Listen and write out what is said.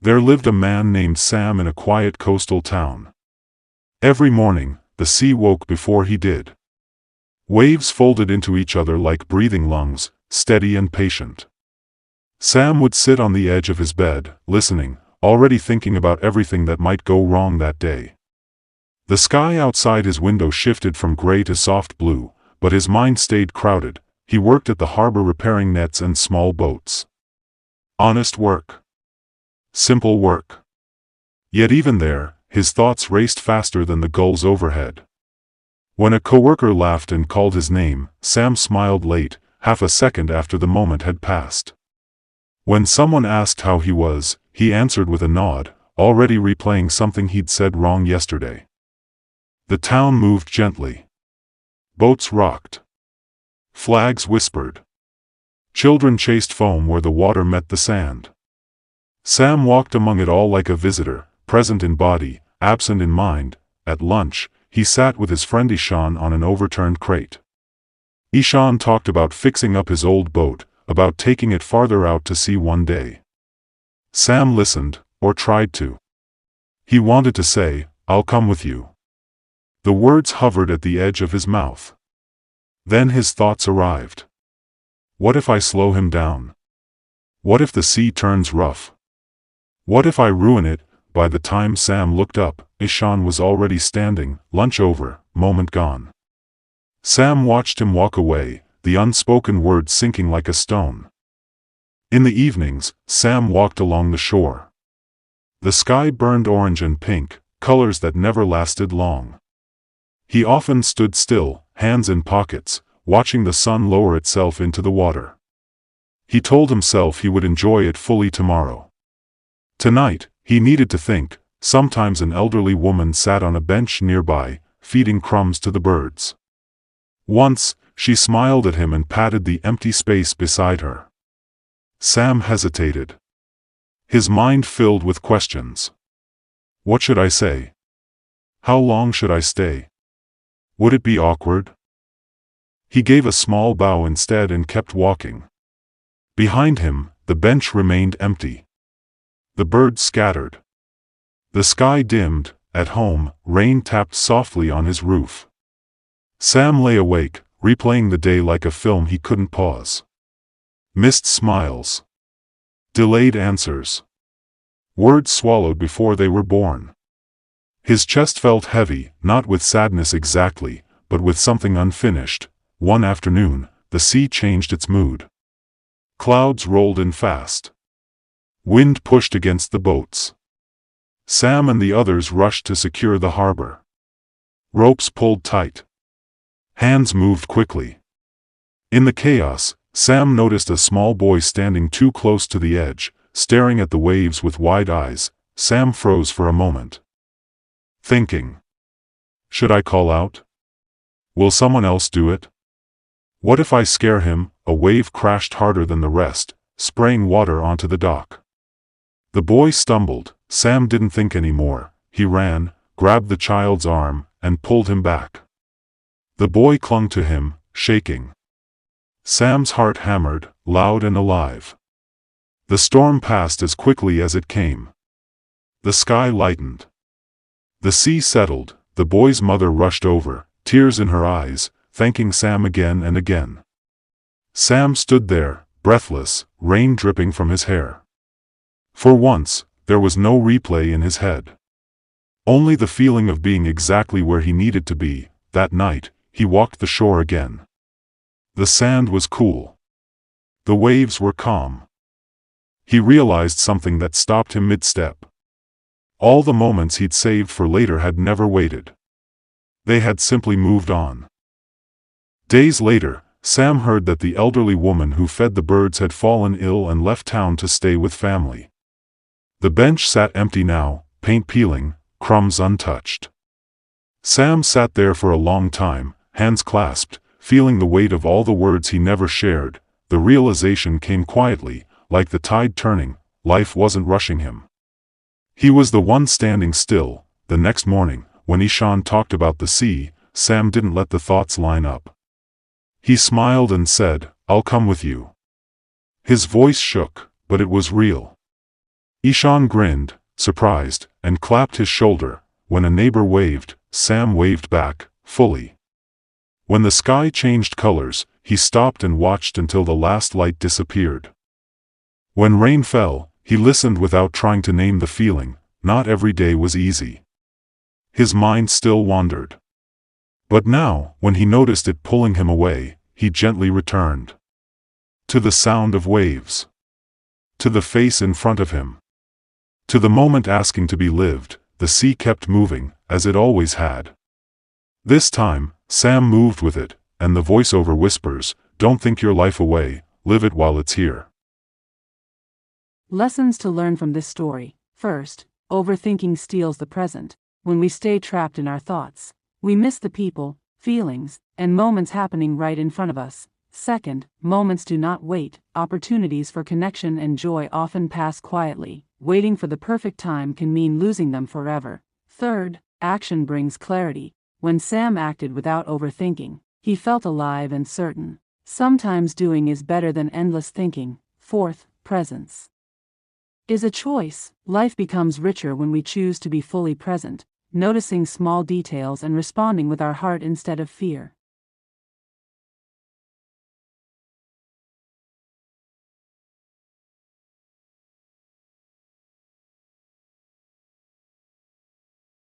There lived a man named Sam in a quiet coastal town. Every morning, the sea woke before he did. Waves folded into each other like breathing lungs, steady and patient. Sam would sit on the edge of his bed, listening, already thinking about everything that might go wrong that day. The sky outside his window shifted from gray to soft blue, but his mind stayed crowded. He worked at the harbor repairing nets and small boats. Honest work. Simple work. Yet even there, his thoughts raced faster than the gulls overhead. When a coworker laughed and called his name, Sam smiled late, half a second after the moment had passed. When someone asked how he was, he answered with a nod, already replaying something he'd said wrong yesterday. The town moved gently. Boats rocked. Flags whispered. Children chased foam where the water met the sand. Sam walked among it all like a visitor, present in body, absent in mind. At lunch, he sat with his friend Ishan on an overturned crate. Ishan talked about fixing up his old boat, about taking it farther out to sea one day. Sam listened, or tried to. He wanted to say, "I'll come with you." The words hovered at the edge of his mouth. Then his thoughts arrived. What if I slow him down? What if the sea turns rough? What if I ruin it? By the time Sam looked up, Ishan was already standing, lunch over, moment gone. Sam watched him walk away, the unspoken words sinking like a stone. In the evenings, Sam walked along the shore. The sky burned orange and pink, colors that never lasted long. He often stood still, hands in pockets, watching the sun lower itself into the water. He told himself he would enjoy it fully tomorrow. Tonight, he needed to think. Sometimes an elderly woman sat on a bench nearby, feeding crumbs to the birds. Once, she smiled at him and patted the empty space beside her. Sam hesitated. His mind filled with questions. What should I say? How long should I stay? Would it be awkward? He gave a small bow instead and kept walking. Behind him, the bench remained empty. The birds scattered. The sky dimmed. At home, rain tapped softly on his roof. Sam lay awake, replaying the day like a film he couldn't pause. Missed smiles. Delayed answers. Words swallowed before they were born. His chest felt heavy, not with sadness exactly, but with something unfinished. One afternoon, the sea changed its mood. Clouds rolled in fast. Wind pushed against the boats. Sam and the others rushed to secure the harbor. Ropes pulled tight. Hands moved quickly. In the chaos, Sam noticed a small boy standing too close to the edge, staring at the waves with wide eyes. Sam froze for a moment. Thinking. Should I call out? Will someone else do it? What if I scare him? A wave crashed harder than the rest, spraying water onto the dock. The boy stumbled. Sam didn't think anymore. He ran, grabbed the child's arm, and pulled him back. The boy clung to him, shaking. Sam's heart hammered, loud and alive. The storm passed as quickly as it came. The sky lightened. The sea settled. The boy's mother rushed over, tears in her eyes, thanking Sam again and again. Sam stood there, breathless, rain dripping from his hair. For once, there was no replay in his head. Only the feeling of being exactly where he needed to be. That night, he walked the shore again. The sand was cool. The waves were calm. He realized something that stopped him mid-step. All the moments he'd saved for later had never waited. They had simply moved on. Days later, Sam heard that the elderly woman who fed the birds had fallen ill and left town to stay with family. The bench sat empty now, paint peeling, crumbs untouched. Sam sat there for a long time, hands clasped, feeling the weight of all the words he never shared. The realization came quietly, like the tide turning. Life wasn't rushing him. He was the one standing still. The next morning, when Ishan talked about the sea, Sam didn't let the thoughts line up. He smiled and said, "I'll come with you." His voice shook, but it was real. Ishan grinned, surprised, and clapped his shoulder. When a neighbor waved, Sam waved back, fully. When the sky changed colors, he stopped and watched until the last light disappeared. When rain fell, he listened without trying to name the feeling. Not every day was easy. His mind still wandered. But now, when he noticed it pulling him away, he gently returned. To the sound of waves. To the face in front of him. To the moment asking to be lived. The sea kept moving, as it always had. This time, Sam moved with it, and the voiceover whispers, "Don't think your life away, live it while it's here." Lessons to learn from this story. First, overthinking steals the present. When we stay trapped in our thoughts, we miss the people, feelings, and moments happening right in front of us. Second, moments do not wait. Opportunities for connection and joy often pass quietly. Waiting for the perfect time can mean losing them forever. Third, action brings clarity. When Sam acted without overthinking, he felt alive and certain. Sometimes doing is better than endless thinking. Fourth, presence is a choice. Life becomes richer when we choose to be fully present, noticing small details and responding with our heart instead of fear.